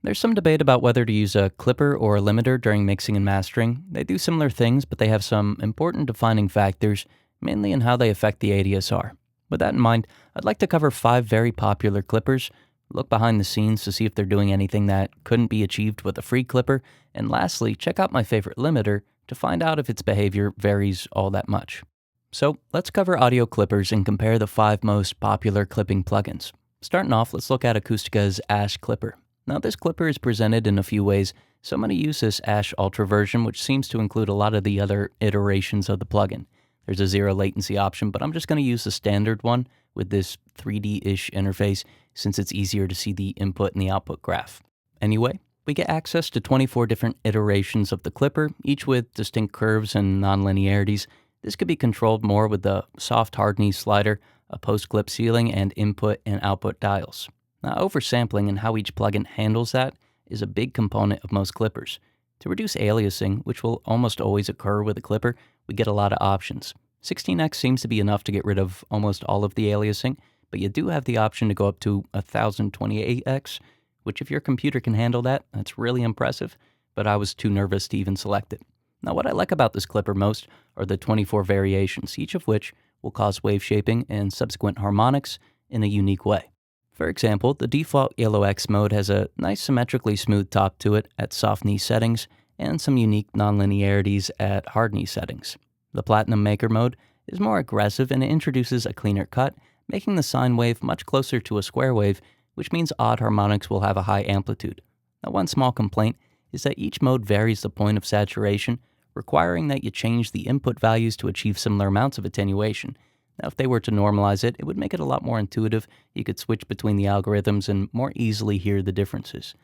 There's some debate about whether to use a clipper or a limiter during mixing and mastering. They do similar things, but they have some important defining factors, mainly in how they affect the ADSR. With that in mind, I'd like to cover 5 very popular clippers, look behind the scenes to see if they're doing anything that couldn't be achieved with a free clipper, and lastly, check out my favorite limiter to find out if its behavior varies all that much. So let's cover audio clippers and compare the 5 most popular clipping plugins. Starting off, let's look at Acoustica's Ash Clipper. Now this clipper is presented in a few ways. So many use this Ash Ultra version, which seems to include a lot of the other iterations of the plugin. There's a zero latency option, but I'm just going to use the standard one with this 3D-ish interface since it's easier to see the input and the output graph. Anyway, we get access to 24 different iterations of the clipper, each with distinct curves and nonlinearities. This could be controlled more with the soft hard knee slider, a post-clip ceiling, and input and output dials. Now, oversampling and how each plugin handles that is a big component of most clippers. To reduce aliasing, which will almost always occur with a clipper, we get a lot of options. 16x seems to be enough to get rid of almost all of the aliasing, but you do have the option to go up to 1028x, which if your computer can handle that, that's really impressive, but I was too nervous to even select it. Now, what I like about this clipper most are the 24 variations, each of which will cause wave shaping and subsequent harmonics in a unique way. For example, the default Yellow X mode has a nice symmetrically smooth top to it at soft knee settings and some unique nonlinearities at hard knee settings. The Platinum Maker mode is more aggressive and it introduces a cleaner cut, making the sine wave much closer to a square wave, which means odd harmonics will have a high amplitude. Now, one small complaint is that each mode varies the point of saturation, requiring that you change the input values to achieve similar amounts of attenuation. Now, if they were to normalize it, it would make it a lot more intuitive. You could switch between the algorithms and more easily hear the differences.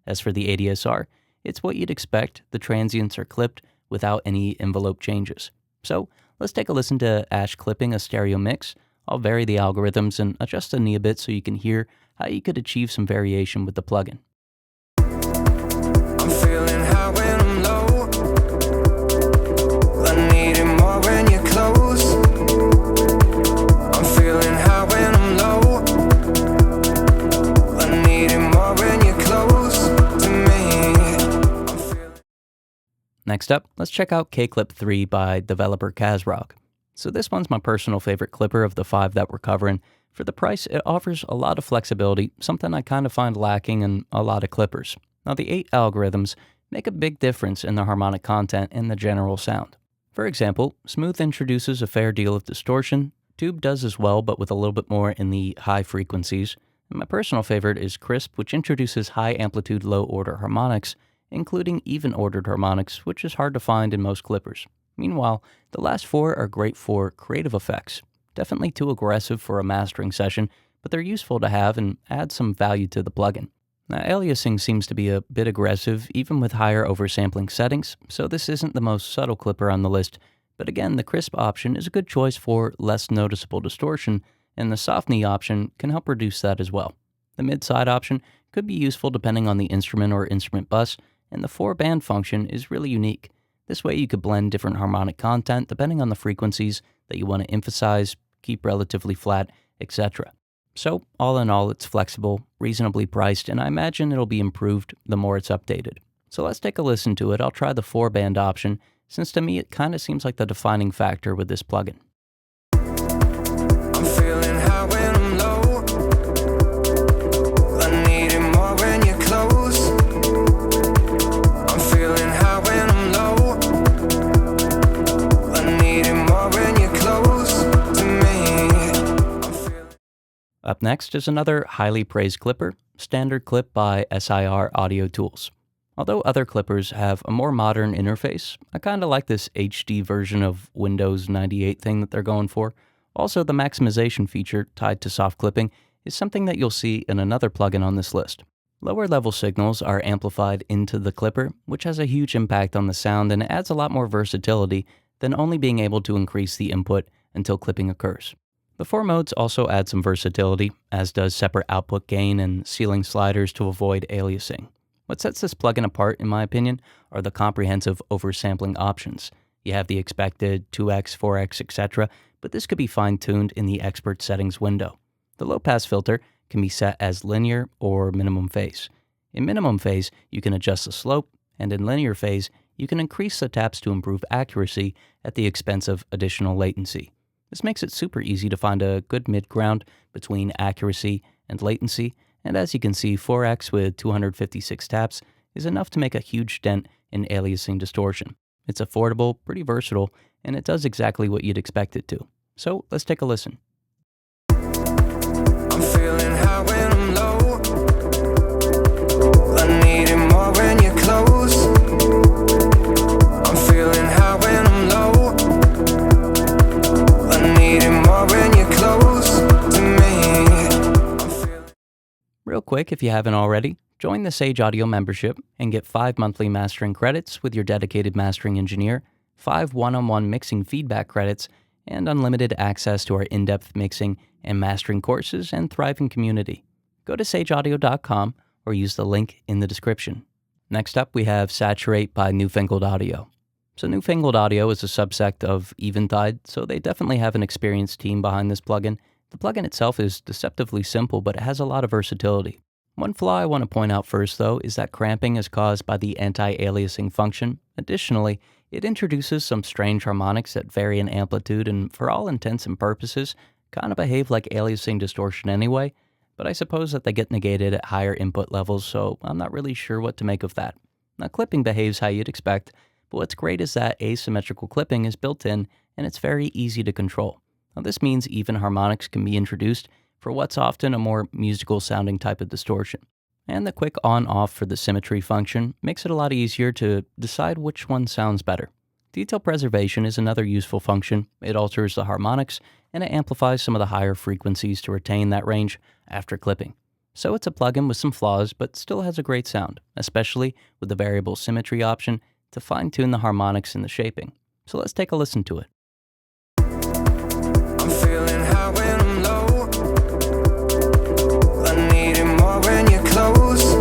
As for the ADSR, it's what you'd expect. The transients are clipped without any envelope changes. So let's take a listen to Ash clipping a stereo mix. I'll vary the algorithms and adjust the knee a bit so you can hear how you could achieve some variation with the plugin. I'm feeling high when I'm low. I need it more when you're close. I'm feeling high when I'm low. I need it more when you're close to me. Next up, let's check out K-Clip 3 by developer Kazrog. So this one's my personal favorite clipper of the 5 that we're covering. For the price, it offers a lot of flexibility, something I kind of find lacking in a lot of clippers. Now, the 8 algorithms make a big difference in the harmonic content and the general sound. For example, Smooth introduces a fair deal of distortion. Tube does as well, but with a little bit more in the high frequencies. And my personal favorite is Crisp, which introduces high amplitude, low order harmonics, including even ordered harmonics, which is hard to find in most clippers. Meanwhile, the last 4 are great for creative effects. Definitely too aggressive for a mastering session, but they're useful to have and add some value to the plugin. Now, aliasing seems to be a bit aggressive, even with higher oversampling settings, so this isn't the most subtle clipper on the list, but again, the Crisp option is a good choice for less noticeable distortion, and the Soft Knee option can help reduce that as well. The mid-side option could be useful depending on the instrument or instrument bus, and the 4-band function is really unique. This way you could blend different harmonic content depending on the frequencies that you want to emphasize, keep relatively flat, etc. So, all in all, it's flexible, reasonably priced, and I imagine it'll be improved the more it's updated. So let's take a listen to it. I'll try the 4-band option, since to me it kind of seems like the defining factor with this plugin. I'm feeling high when I'm low. I need it more when you're close. I'm feeling high when I'm low. I need it more when you're close to me. Up next is another highly praised clipper, Standard Clip by SIR Audio Tools. Although other clippers have a more modern interface, I kind of like this HD version of Windows 98 thing that they're going for. Also, the maximization feature tied to soft clipping is something that you'll see in another plugin on this list. Lower level signals are amplified into the clipper, which has a huge impact on the sound and adds a lot more versatility than only being able to increase the input until clipping occurs. The 4 modes also add some versatility, as does separate output gain and ceiling sliders to avoid aliasing. What sets this plugin apart, in my opinion, are the comprehensive oversampling options. You have the expected 2x, 4x, etc., but this could be fine-tuned in the expert settings window. The low-pass filter can be set as linear or minimum phase. In minimum phase, you can adjust the slope, and in linear phase, you can increase the taps to improve accuracy at the expense of additional latency. This makes it super easy to find a good mid-ground between accuracy and latency, and as you can see, 4x with 256 taps is enough to make a huge dent in aliasing distortion. It's affordable, pretty versatile, and it does exactly what you'd expect it to. So let's take a listen. I'm feeling high when I'm low. I need it more when you're close. I'm feeling high when I'm low. I need it more when you're close to me. Real quick, if you haven't already, join the Sage Audio membership and get 5 monthly mastering credits with your dedicated mastering engineer, 5 one-on-one mixing feedback credits, and unlimited access to our in-depth mixing and mastering courses and thriving community. Go to sageaudio.com or use the link in the description. Next up, we have Saturate by Newfangled Audio. So Newfangled Audio is a subsect of Eventide, so they definitely have an experienced team behind this plugin. The plugin itself is deceptively simple, but it has a lot of versatility. One flaw I want to point out first, though, is that cramping is caused by the anti-aliasing function. Additionally, it introduces some strange harmonics that vary in amplitude and, for all intents and purposes, kind of behave like aliasing distortion anyway, but I suppose that they get negated at higher input levels, so I'm not really sure what to make of that. Now, clipping behaves how you'd expect, but what's great is that asymmetrical clipping is built in, and it's very easy to control. Now, this means even harmonics can be introduced for what's often a more musical-sounding type of distortion. And the quick on-off for the symmetry function makes it a lot easier to decide which one sounds better. Detail preservation is another useful function. It alters the harmonics, and it amplifies some of the higher frequencies to retain that range after clipping. So it's a plugin with some flaws, but still has a great sound, especially with the variable symmetry option to fine-tune the harmonics and the shaping. So let's take a listen to it. I'm feeling high when I'm low. I need it more when you're close.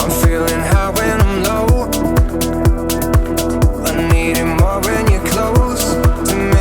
I'm feeling high when I'm low. I need it more when you're close to me.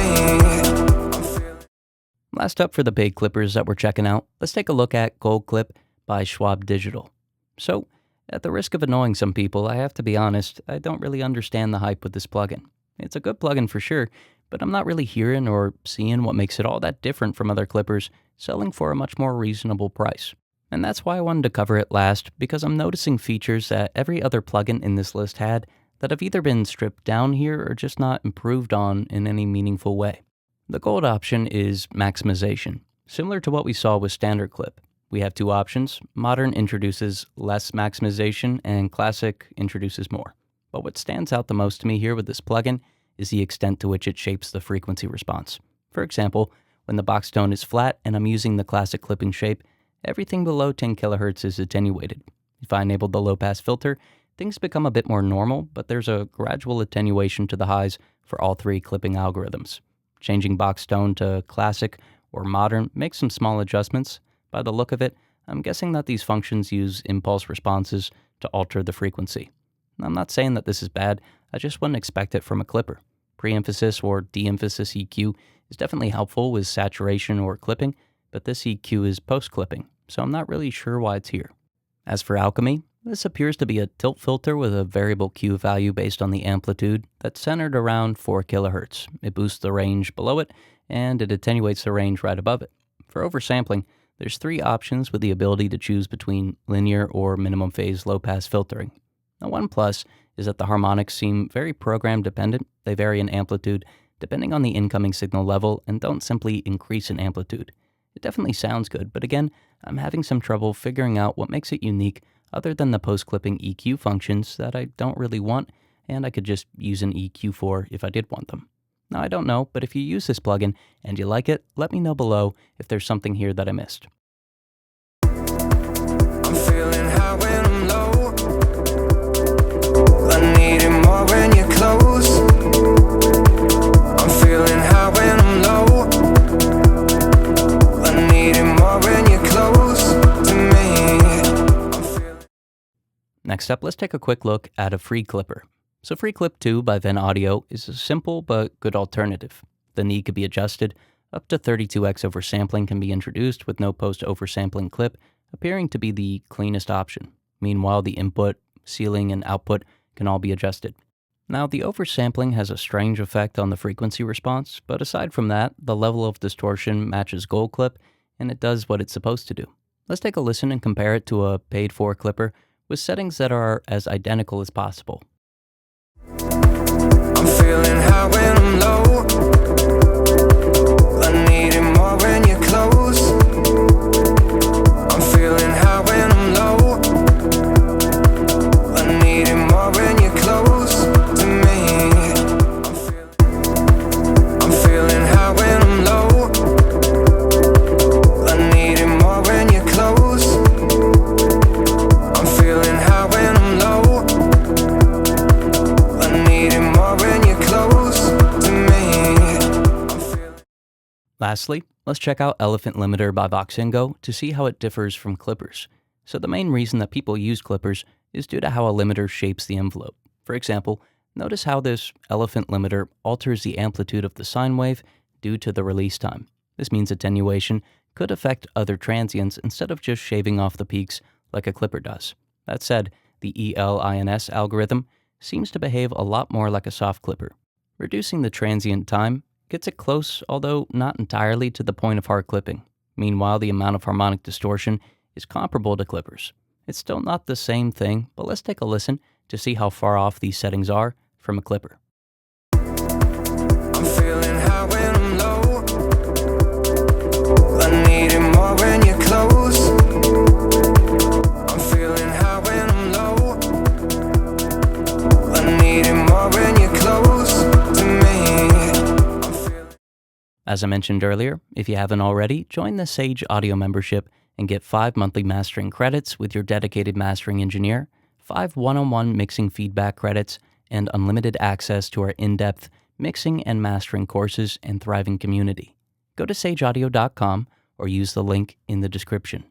Last up for the paid clippers that we're checking out, let's take a look at Gold Clip by Schwab Digital. So, at the risk of annoying some people, I have to be honest, I don't really understand the hype with this plugin. It's a good plugin for sure, but I'm not really hearing or seeing what makes it all that different from other clippers selling for a much more reasonable price. And that's why I wanted to cover it last, because I'm noticing features that every other plugin in this list had that have either been stripped down here or just not improved on in any meaningful way. The gold option is maximization. Similar to what we saw with standard clip, we have two options. Modern introduces less maximization and classic introduces more. But what stands out the most to me here with this plugin is the extent to which it shapes the frequency response. For example, when the box tone is flat and I'm using the classic clipping shape, everything below 10 kHz is attenuated. If I enable the low-pass filter, things become a bit more normal, but there's a gradual attenuation to the highs for all three clipping algorithms. Changing box tone to classic or modern makes some small adjustments. By the look of it, I'm guessing that these functions use impulse responses to alter the frequency. I'm not saying that this is bad, I just wouldn't expect it from a clipper. Pre-emphasis or de-emphasis EQ is definitely helpful with saturation or clipping, but this EQ is post-clipping, so I'm not really sure why it's here. As for Alchemy, this appears to be a tilt filter with a variable Q value based on the amplitude that's centered around 4 kHz. It boosts the range below it, and it attenuates the range right above it. For oversampling, there's three options with the ability to choose between linear or minimum phase low-pass filtering. Now, one plus is that the harmonics seem very program dependent. They vary in amplitude depending on the incoming signal level and don't simply increase in amplitude. It definitely sounds good, but again, I'm having some trouble figuring out what makes it unique other than the post-clipping EQ functions that I don't really want, and I could just use an EQ for if I did want them. Now, I don't know, but if you use this plugin and you like it, let me know below if there's something here that I missed. I'm feeling high when I'm low. I need it more when you're close. I'm feeling high when I'm low. I need it more when you're close to me. Next up, let's take a quick look at a free clipper. So FreeClip 2 by Venn Audio is a simple but good alternative. The knee could be adjusted, up to 32x oversampling can be introduced with no post-oversampling clip, appearing to be the cleanest option. Meanwhile, the input, ceiling, and output can all be adjusted. Now, the oversampling has a strange effect on the frequency response, but aside from that, the level of distortion matches Gold Clip, and it does what it's supposed to do. Let's take a listen and compare it to a paid-for clipper with settings that are as identical as possible. I'm feeling high when I'm low. I need it more when you're close. I'm feeling high when I'm low. I need it more when you're close to me. I'm feeling high when I'm low. I need it more when you're close. I'm feeling high when I'm low. I need it more when you're close to me. Lastly, let's check out Elephant Limiter by Voxengo to see how it differs from clippers. So the main reason that people use clippers is due to how a limiter shapes the envelope. For example, notice how this elephant limiter alters the amplitude of the sine wave due to the release time. This means attenuation could affect other transients instead of just shaving off the peaks like a clipper does. That said, the ELINS algorithm seems to behave a lot more like a soft clipper. Reducing the transient time gets it close, although not entirely, to the point of hard clipping. Meanwhile, the amount of harmonic distortion is comparable to clippers. It's still not the same thing, but let's take a listen to see how far off these settings are from a clipper. I'm feeling high when I'm low. I need it more when you're close. I'm feeling high when I'm low. I need it more when you're close to me. As I mentioned earlier, if you haven't already, join the Sage Audio membership and get 5 monthly mastering credits with your dedicated mastering engineer, 5 one-on-one mixing feedback credits, and unlimited access to our in-depth mixing and mastering courses and thriving community. Go to sageaudio.com or use the link in the description.